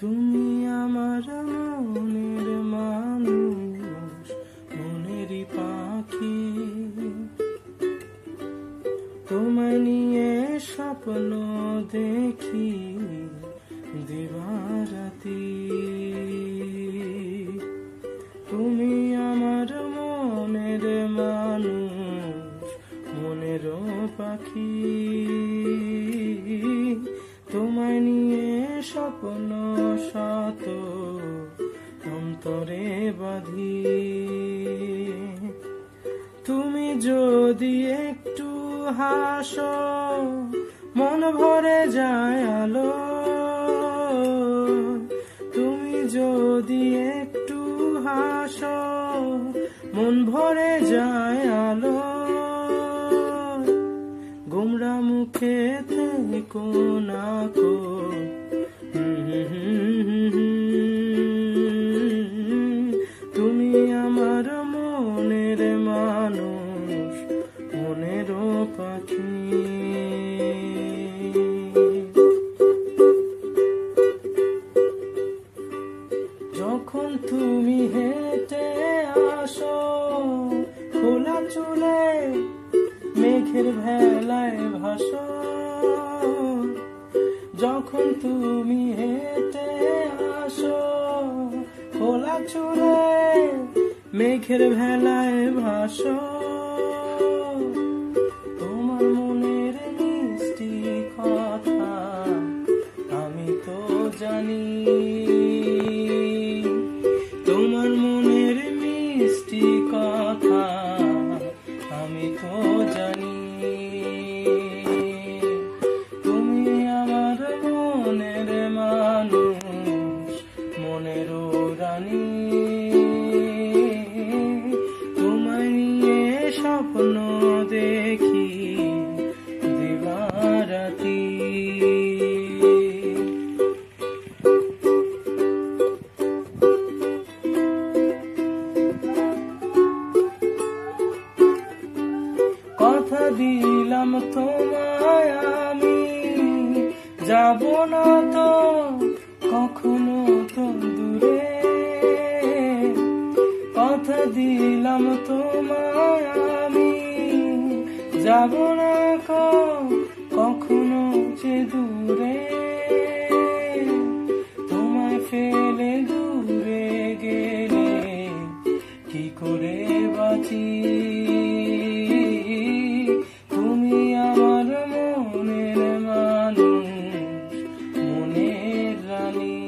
তুমি আমার মনের মানুষ, মনেরই পাখি। তোমায় নিয়ে স্বপ্ন দেখি দিবারাতি। তুমি আমার মনের মানুষ, মনেরও পাখি। তোমায় নিয়ে স্বপ্ন শত অন্তরে বাঁধি। তুমি যদি একটু হাসো মন ভরে যায় আলো। তুমি যদি একটু হাসো মন ভরে যায় আলো। গোমরা মুখে থেকো না কো, তুমি আমার মনের মানুষ, মনেরও পাখি। যখন তুমি হেঁটে আসো খোলা চুলে মেঘের ভেলায় ভাসো। যখন তুমি হেঁটে আসো খোলা চুলে মেঘের ভেলায় ভাসো। তোমার মনের মিষ্টি কথা আমি তো জানি। তোমার মনের মিষ্টি কথা আমি তো জানি। তুমি আমার মনের মানুষ, মনেরও রানী। তোমায় নিয়ে স্বপ্ন দেখি দিবারাতি। কথা দিলাম তোমায় আমি, যাব না তো কখনো তো দূরে। কথা দিলাম তোমায় আমি, যাব না কখনো যে দূরে। তোমায় ফেলে দূরে গেলে কি করে বাঁচি। তুমি আমার মনের মানুষ, মনের রানী।